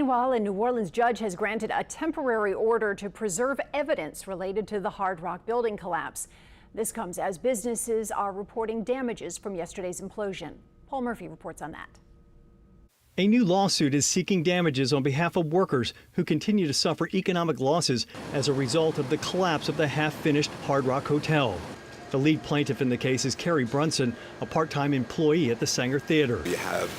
Meanwhile, a New Orleans judge has granted a temporary order to preserve evidence related to the Hard Rock building collapse. This comes as businesses are reporting damages from yesterday's implosion. Paul Murphy reports on that. A new lawsuit is seeking damages on behalf of workers who continue to suffer economic losses as a result of the collapse of the half-finished Hard Rock Hotel. The lead plaintiff in the case is Carrie Brunson, a part-time employee at the Sanger Theater. You have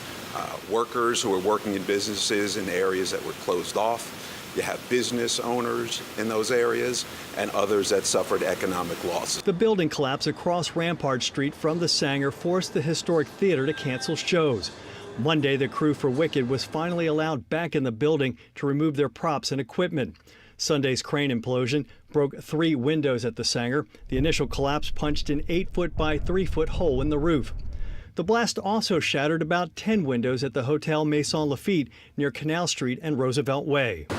workers who are working in businesses in areas that were closed off. You have business owners in those areas and others that suffered economic loss. The building collapse across Rampart Street from the Sanger forced the historic theater to cancel shows. Monday, the crew for Wicked was finally allowed back in the building to remove their props and equipment. Sunday's crane implosion broke 3 windows at the Sanger. The initial collapse punched an 8-foot by 3-foot hole in the roof. The blast also shattered about 10 windows at the Hotel Maison Lafitte near Canal Street and Roosevelt Way. We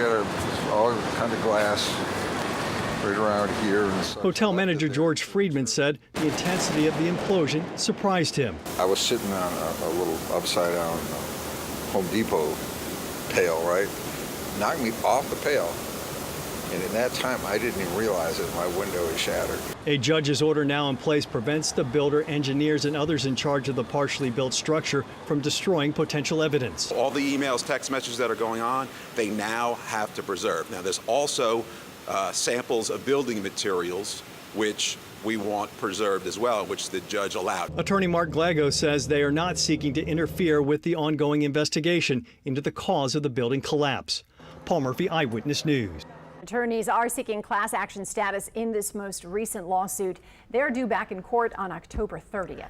had all kind of glass right around here. Hotel manager George Friedman said the intensity of the implosion surprised him. I was sitting on a little upside down Home Depot pail, right? Knocked me off the pail. And in that time, I didn't even realize that my window is shattered. A judge's order now in place prevents the builder, engineers, and others in charge of the partially built structure from destroying potential evidence. All the emails, text messages that are going on, they now have to preserve. Now, there's also samples of building materials which we want preserved as well, which the judge allowed. Attorney Mark Glago says they are not seeking to interfere with the ongoing investigation into the cause of the building collapse. Paul Murphy, Eyewitness News. Attorneys are seeking class action status in this most recent lawsuit. They're due back in court on October 30th.